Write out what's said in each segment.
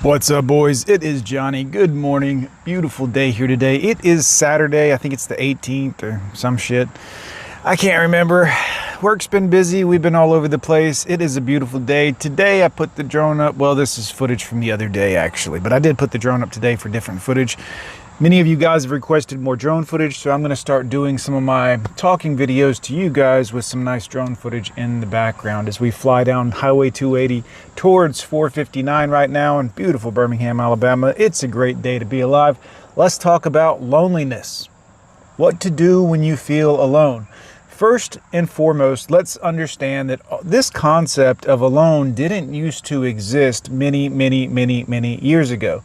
What's up, boys? It is Johnny. Good morning. Beautiful day here today. It is Saturday. I think it's the 18th or some shit. I can't remember. Work's been busy. We've been all over the place. It is a beautiful day. Today I put the drone up. Well, this is footage from the other day actually, but I did put the drone up today for different footage. Many of you guys have requested more drone footage, so I'm going to start doing some of my talking videos to you guys with some nice drone footage in the background as we fly down Highway 280 towards 459 right now in beautiful Birmingham, Alabama. It's a great day to be alive. Let's talk about loneliness. What to do when you feel alone. First and foremost, let's understand that this concept of alone didn't used to exist many years ago.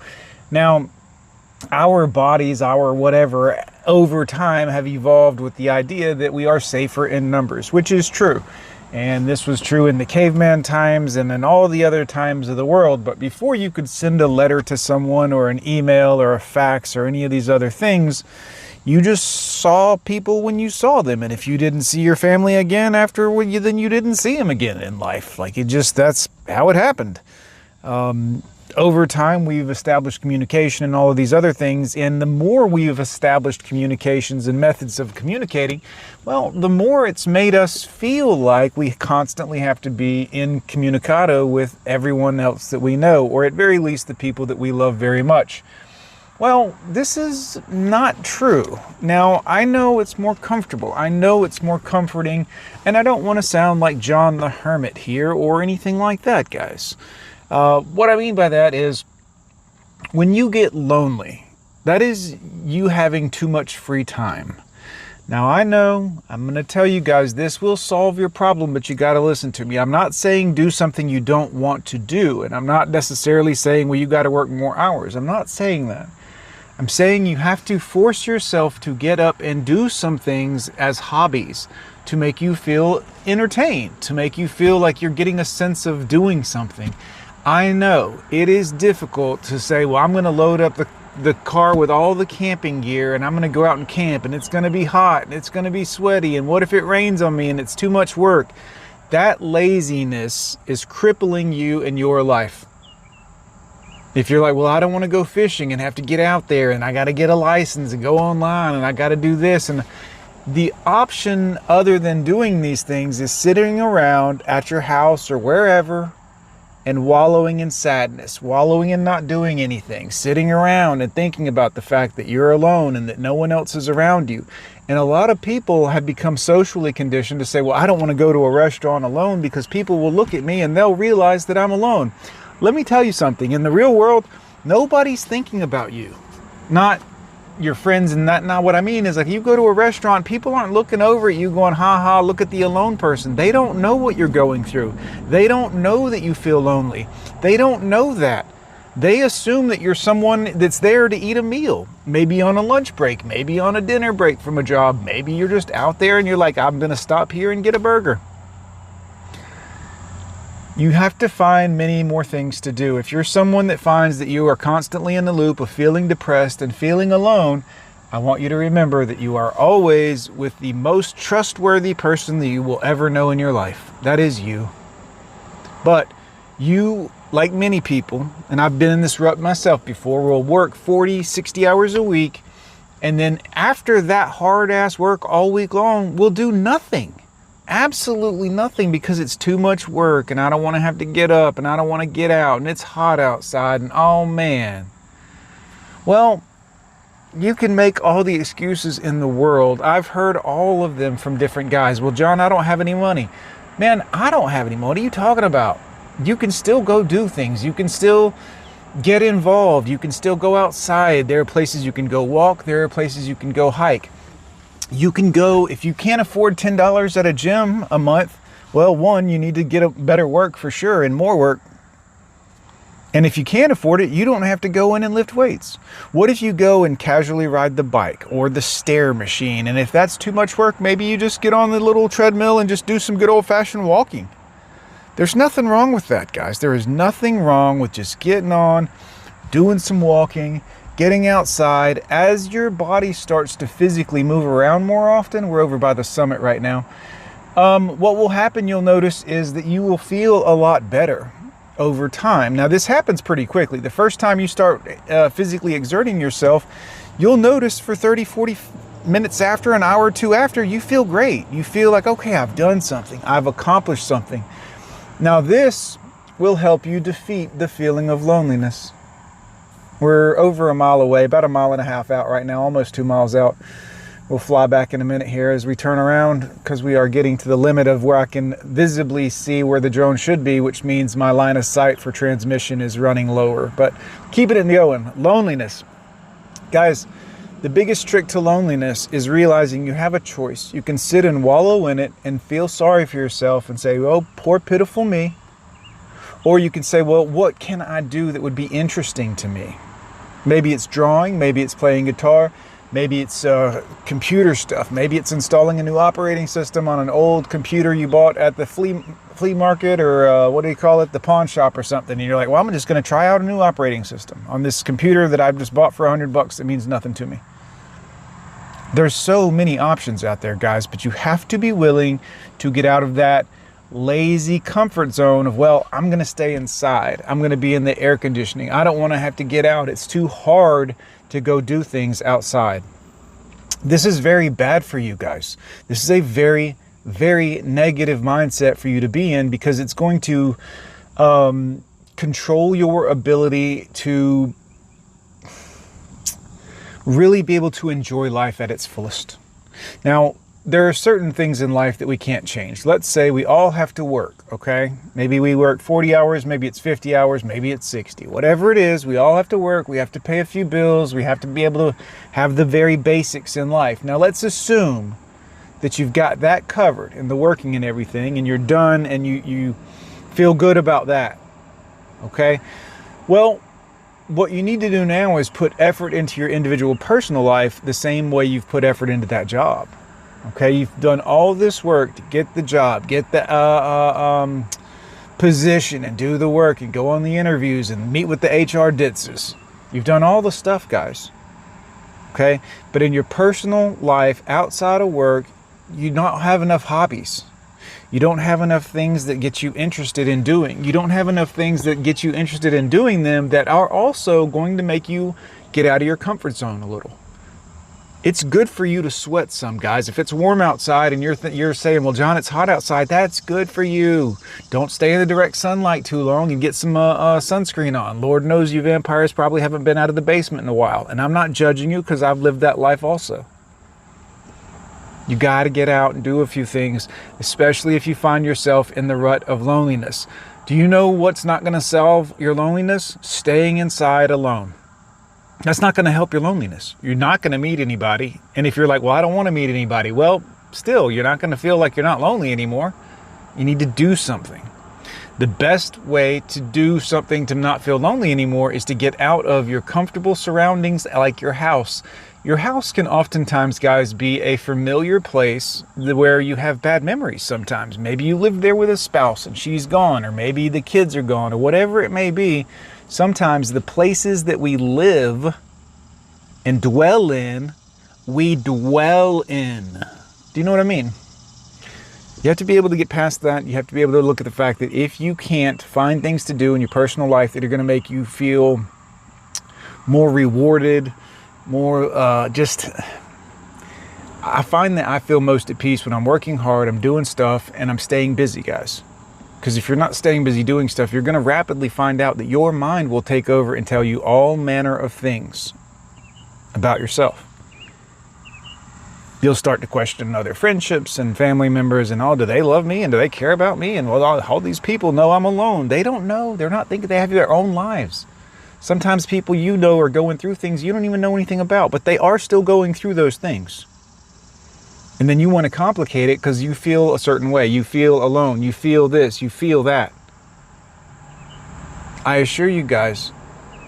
Now, our bodies, our whatever, over time have evolved with the idea that we are safer in numbers, which is true. And this was true in the caveman times and in all the other times of the world. But before you could send a letter to someone or an email or a fax or any of these other things, you just saw people when you saw them. And if you didn't see your family again then you didn't see them again in life. That's how it happened. Over time, we've established communication and all of these other things, and the more we've established communications and methods of communicating, well, the more it's made us feel like we constantly have to be incommunicado with everyone else that we know, or at very least the people that we love very much. Well, this is not true. Now, I know it's more comfortable. I know it's more comforting, and I don't want to sound like John the Hermit here or anything like that, guys. What I mean by that is when you get lonely, that is you having too much free time. Now, I know I'm going to tell you guys this will solve your problem, but you got to listen to me. I'm not saying do something you don't want to do, and I'm not necessarily saying, well, you got to work more hours. I'm not saying that. I'm saying you have to force yourself to get up and do some things as hobbies to make you feel entertained, to make you feel like you're getting a sense of doing something. I know it is difficult to say, well, I'm going to load up the car with all the camping gear and I'm going to go out and camp and it's going to be hot and it's going to be sweaty and what if it rains on me and it's too much work? That laziness is crippling you in your life. If you're like, well, I don't want to go fishing and have to get out there and I got to get a license and go online and I got to do this, and the option other than doing these things is sitting around at your house or wherever and wallowing in sadness, wallowing in not doing anything, sitting around and thinking about the fact that you're alone and that no one else is around you. And a lot of people have become socially conditioned to say, well, I don't want to go to a restaurant alone because people will look at me and they'll realize that I'm alone. Let me tell you something. In the real world, nobody's thinking about you. Not your friends, and that. Not what I mean is, like, you go to a restaurant, people aren't looking over at you going, ha ha, look at the alone person. They don't know what you're going through. They don't know that you feel lonely. They don't know that. They assume that you're someone that's there to eat a meal, maybe on a lunch break, maybe on a dinner break from a job. Maybe you're just out there and you're like, I'm going to stop here and get a burger. You have to find many more things to do. If you're someone that finds that you are constantly in the loop of feeling depressed and feeling alone, I want you to remember that you are always with the most trustworthy person that you will ever know in your life. That is you. But you, like many people, and I've been in this rut myself before, will work 40, 60 hours a week, and then after that hard-ass work all week long, will do nothing. Absolutely nothing, because it's too much work and I don't want to have to get up and I don't want to get out and it's hot outside and oh man. Well, you can make all the excuses in the world. I've heard all of them from different guys. Well, John, I don't have any money. Man, I don't have any money. What are you talking about? You can still go do things. You can still get involved. You can still go outside. There are places you can go walk. There are places you can go hike. You can go, if you can't afford $10 at a gym a month, well, one, you need to get a better work for sure and more work. And if you can't afford it, you don't have to go in and lift weights. What if you go and casually ride the bike or the stair machine? And if that's too much work, maybe you just get on the little treadmill and just do some good old-fashioned walking. There's nothing wrong with that, guys. There is nothing wrong with just getting on, doing some walking, getting outside. As your body starts to physically move around more often, we're over by the summit right now, what will happen, you'll notice, is that you will feel a lot better. over time. Now, this happens pretty quickly. The first time you start physically exerting yourself, you'll notice for 30, 40 minutes after, an hour or two after, you feel great. You feel like, okay, I've done something. I've accomplished something. Now, this will help you defeat the feeling of loneliness. We're over a mile away, about a mile and a half out right now, almost 2 miles out. We'll fly back in a minute here as we turn around, because we are getting to the limit of where I can visibly see where the drone should be, which means my line of sight for transmission is running lower. But keeping it going. Loneliness. Guys, the biggest trick to loneliness is realizing you have a choice. You can sit and wallow in it and feel sorry for yourself and say, oh, poor pitiful me. Or you can say, well, what can I do that would be interesting to me? Maybe it's drawing, maybe it's playing guitar, maybe it's computer stuff, maybe it's installing a new operating system on an old computer you bought at the flea market, or what do you call it, the pawn shop or something. And you're like, well, I'm just going to try out a new operating system on this computer that I've just bought for $100 that means nothing to me. There's so many options out there, guys, but you have to be willing to get out of that lazy comfort zone of, well, I'm going to stay inside. I'm going to be in the air conditioning. I don't want to have to get out. It's too hard to go do things outside. This is very bad for you guys. This is a very, very negative mindset for you to be in, because it's going to control your ability to really be able to enjoy life at its fullest. Now, there are certain things in life that we can't change. Let's say we all have to work, okay? Maybe we work 40 hours, maybe it's 50 hours, maybe it's 60. Whatever it is, we all have to work. We have to pay a few bills. We have to be able to have the very basics in life. Now, let's assume that you've got that covered in the working and everything, and you're done and you feel good about that, okay? Well, what you need to do now is put effort into your individual personal life the same way you've put effort into that job. Okay, you've done all this work to get the job, get the position, and do the work, and go on the interviews, and meet with the HR ditzes. You've done all the stuff, guys. Okay, but in your personal life, outside of work, you don't have enough hobbies. You don't have enough things that get you interested in doing. You don't have enough things that get you interested in doing them that are also going to make you get out of your comfort zone a little. It's good for you to sweat some, guys. If it's warm outside and you're saying, well, John, it's hot outside, that's good for you. Don't stay in the direct sunlight too long and get some sunscreen on. Lord knows you vampires probably haven't been out of the basement in a while. And I'm not judging you, because I've lived that life also. You got to get out and do a few things, especially if you find yourself in the rut of loneliness. Do you know what's not going to solve your loneliness? Staying inside alone. That's not going to help your loneliness. You're not going to meet anybody. And if you're like, well, I don't want to meet anybody, well, still, you're not going to feel like you're not lonely anymore. You need to do something. The best way to do something to not feel lonely anymore is to get out of your comfortable surroundings, like your house. Your house can oftentimes, guys, be a familiar place where you have bad memories sometimes. Maybe you lived there with a spouse and she's gone, or maybe the kids are gone, or whatever it may be. Sometimes the places that we live and dwell in, we dwell in. Do you know what I mean? You have to be able to get past that. You have to be able to look at the fact that if you can't find things to do in your personal life that are going to make you feel more rewarded, more I find that I feel most at peace when I'm working hard, I'm doing stuff, and I'm staying busy, guys. Because if you're not staying busy doing stuff, you're going to rapidly find out that your mind will take over and tell you all manner of things about yourself. You'll start to question other friendships and family members, and do they love me, and do they care about me, and well, all these people know I'm alone. They don't know. They're not thinking. They have their own lives. Sometimes people you know are going through things you don't even know anything about, but they are still going through those things. And then you want to complicate it because you feel a certain way. You feel alone. You feel this. You feel that. I assure you guys,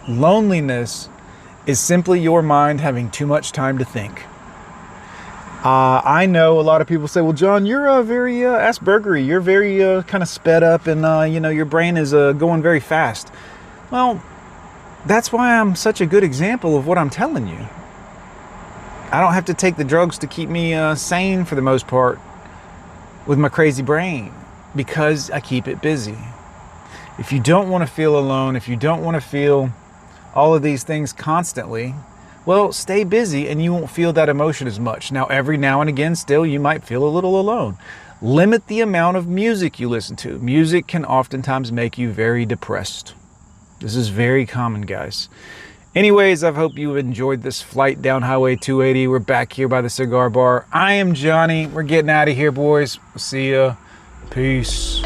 loneliness is simply your mind having too much time to think. I know a lot of people say, well, John, you're very Aspergery. You're very kind of sped up, and your brain is going very fast. Well, that's why I'm such a good example of what I'm telling you. I don't have to take the drugs to keep me sane for the most part with my crazy brain, because I keep it busy. If you don't want to feel alone, if you don't want to feel all of these things constantly, well, stay busy and you won't feel that emotion as much. Now, every now and again, still, you might feel a little alone. Limit the amount of music you listen to. Music can oftentimes make you very depressed. This is very common, guys. Anyways, I hope you enjoyed this flight down Highway 280. We're back here by the cigar bar. I am Johnny. We're getting out of here, boys. See ya. Peace.